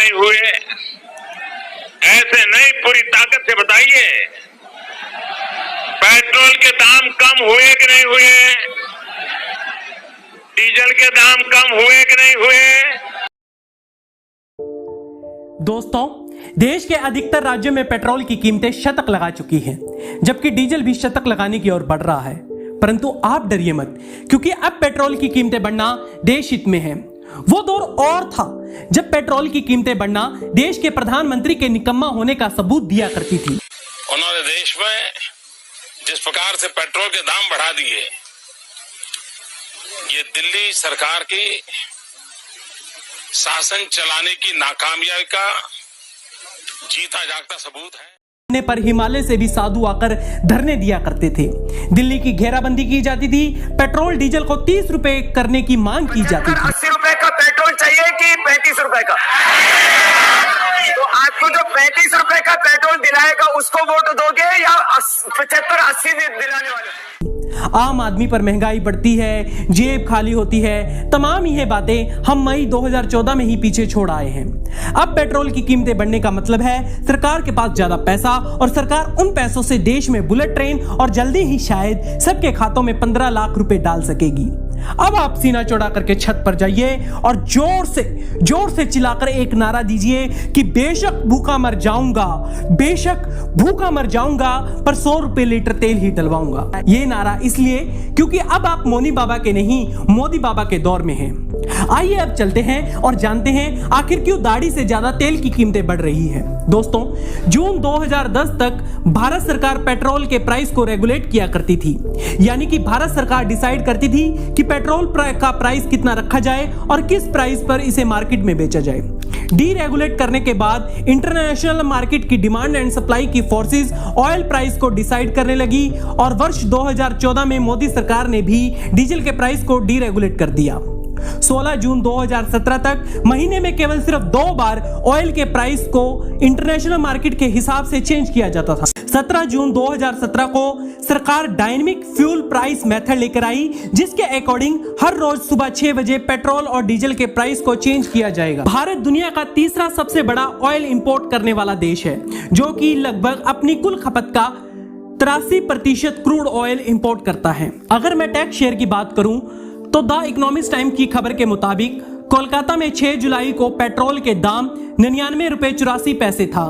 नहीं हुए? ऐसे नहीं, पूरी ताकत से बताइए, पेट्रोल के दाम कम हुए कि नहीं हुए? डीजल के दाम कम हुए कि नहीं हुए? दोस्तों, देश के अधिकतर राज्यों में पेट्रोल की कीमतें शतक लगा चुकी हैं, जबकि डीजल भी शतक लगाने की ओर बढ़ रहा है। परंतु आप डरिए मत, क्योंकि अब पेट्रोल की कीमतें बढ़ना देश हित में है। वो दौर और था जब पेट्रोल की कीमतें बढ़ना देश के प्रधानमंत्री के निकम्मा होने का सबूत दिया करती थी। उन्होंने देश में जिस प्रकार से पेट्रोल के दाम बढ़ा दिए, ये दिल्ली सरकार की शासन चलाने की नाकामयाबी का जीता जागता सबूत है। पर हिमालय से भी साधु आकर धरने दिया करते थे। दिल्ली की घेराबंदी की जाती थी। पेट्रोल डीजल को 30 रुपए करने की मांग की जाती थी। 80 रुपए का पेट्रोल चाहिए कि 35 रुपए का? तो आपको जो 35 रुपए का पेट्रोल दिलाएगा उसको वोट दोगे या 75-80 दिलाने वाले? आम आदमी पर महंगाई बढ़ती है, जेब खाली होती है, तमाम यह बातें हम मई 2014 में ही पीछे छोड़ आए हैं। अब पेट्रोल की कीमतें बढ़ने का मतलब है सरकार के पास ज्यादा पैसा, और सरकार उन पैसों से देश में बुलेट ट्रेन और जल्दी ही शायद सबके खातों में 15 लाख रुपए डाल सकेगी। अब आप सीना चौड़ा करके छत पर जाइए और जोर से चिल्लाकर एक नारा दीजिए कि बेशक भूखा मर जाऊंगा, बेशक भूखा मर जाऊंगा, पर 100 रुपए लीटर तेल ही डलवाऊंगा। ये नारा इसलिए क्योंकि अब आप मोनी बाबा के नहीं, मोदी बाबा के दौर में हैं। आइए अब चलते हैं और जानते हैं आखिर क्यों दाढ़ी से ज्यादा तेल की कीमतें बढ़ रही है। दोस्तों, जून 2010 तक भारत सरकार पेट्रोल के प्राइस को रेगुलेट किया करती थी, यानी कि भारत सरकार डिसाइड करती थी कि पेट्रोल का प्राइस कितना रखा जाए और किस प्राइस पर इसे मार्केट में बेचा जाए। डीरेगुलेट करने के बाद इंटरनेशनल मार्केट की डिमांड एंड सप्लाई की फोर्सेस ऑयल प्राइस को डिसाइड करने लगी, और वर्ष 2014 में मोदी सरकार ने भी डीजल के प्राइस को डीरेगुलेट कर दिया। 16 जून 2017 तक महीने में केवल सिर्फ 2 बार ऑयल के प्राइस को इंटरनेशनल मार्केट के हिसाब से चेंज किया जाता था। 17 जून 2017 को सरकार डायनेमिक फ्यूल प्राइस मेथड लेकर आई, जिसके अकॉर्डिंग हर रोज सुबह 6 बजे पेट्रोल और डीजल के प्राइस को चेंज किया जाएगा। भारत दुनिया का तीसरा सबसे बड़ा ऑयल इंपोर्ट करने वाला देश है, जो कि लगभग अपनी कुल खपत का 83% क्रूड ऑयल इंपोर्ट करता है। अगर मैं टैक्स शेयर की बात करूं तो द इकोनॉमिस्ट टाइम की खबर के मुताबिक कोलकाता में 6 जुलाई को पेट्रोल के दाम 99 रुपए 84 पैसे था,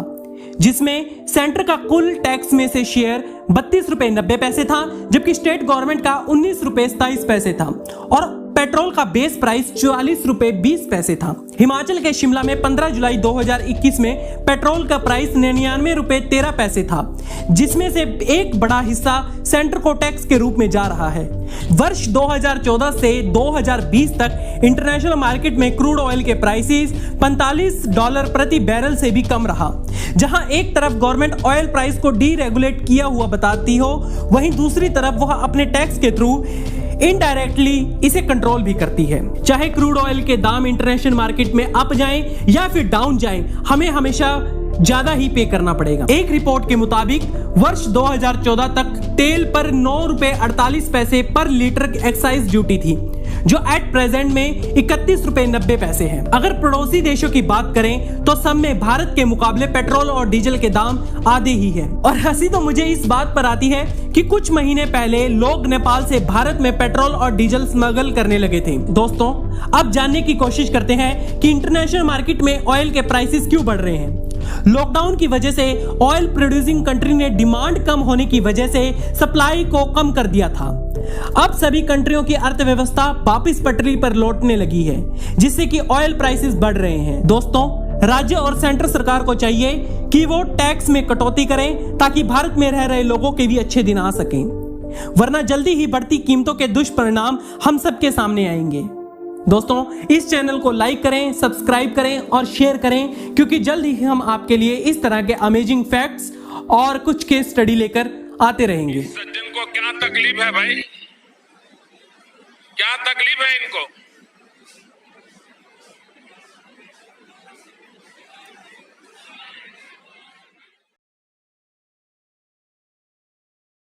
जिसमें सेंटर का कुल टैक्स में से शेयर 32 रुपए 90 पैसे था, जबकि स्टेट गवर्नमेंट का 19 रुपए 27 पैसे था, और पेट्रोल का बेस प्राइस 44 रुपए 20 पैसे था। हिमाचल के शिमला में 15 जुलाई 2021 में पेट्रोल का प्राइस 99 रुपए 13 पैसे था, जिसमें से एक बड़ा हिस्सा सेंटर को टैक्स के रूप में जा रहा है। वर्ष 2014 से 2020 तक इंटरनेशनल मार्केट में क्रूड ऑयल के प्राइसेस $45 प्रति बैरल से भी कम रहा। जहां एक तरफ गवर्नमेंट ऑयल प्राइस को डीरेगुलेट किया हुआ बताती हो, वहीं दूसरी तरफ वह अपने टैक्स के थ्रू इनडायरेक्टली इसे कंट्रोल भी करती है। चाहे क्रूड ऑयल के दाम इंटरनेशनल मार्केट में अप जाएं या फिर डाउन जाएं, हमें हमेशा ज्यादा ही पे करना पड़ेगा। एक रिपोर्ट के मुताबिक वर्ष 2014 तक तेल पर 9 रुपए 48 पैसे पर लीटर एक्साइज ड्यूटी थी, जो एट प्रेजेंट में 31 रुपए 90 पैसे है। अगर पड़ोसी देशों की बात करें तो सब में भारत के मुकाबले पेट्रोल और डीजल के दाम आधे ही है। और हंसी तो मुझे इस बात पर आती है कि कुछ महीने पहले लोग नेपाल से भारत में पेट्रोल और डीजल स्मगल करने लगे थे। दोस्तों, अब जानने की कोशिश करते हैं कि इंटरनेशनल मार्केट में ऑयल के प्राइसेस क्यों बढ़ रहे हैं। लॉकडाउन की वजह से ऑयल प्रोड्यूसिंग कंट्री ने डिमांड कम होने की वजह से सप्लाई को कम कर दिया था। अब सभी कंट्रियों की अर्थव्यवस्था वापस पटरी पर लौटने लगी है, जिससे कि ऑयल प्राइसेस बढ़ रहे हैं। दोस्तों, राज्य और सेंट्रल सरकार को चाहिए कि वो टैक्स में कटौती करें, ताकि भारत में रह रहे लोगों के भी अच्छे दिन आ सकें, वरना जल्दी ही बढ़ती कीमतों के दुष्परिणाम हम सबके सामने आएंगे। दोस्तों, इस चैनल को लाइक करें, सब्सक्राइब करें और शेयर करें, क्योंकि जल्द ही हम आपके लिए इस तरह के अमेजिंग फैक्ट्स और कुछ केस स्टडी लेकर आते रहेंगे। सज्जन को क्या तकलीफ है भाई? क्या तकलीफ है इनको?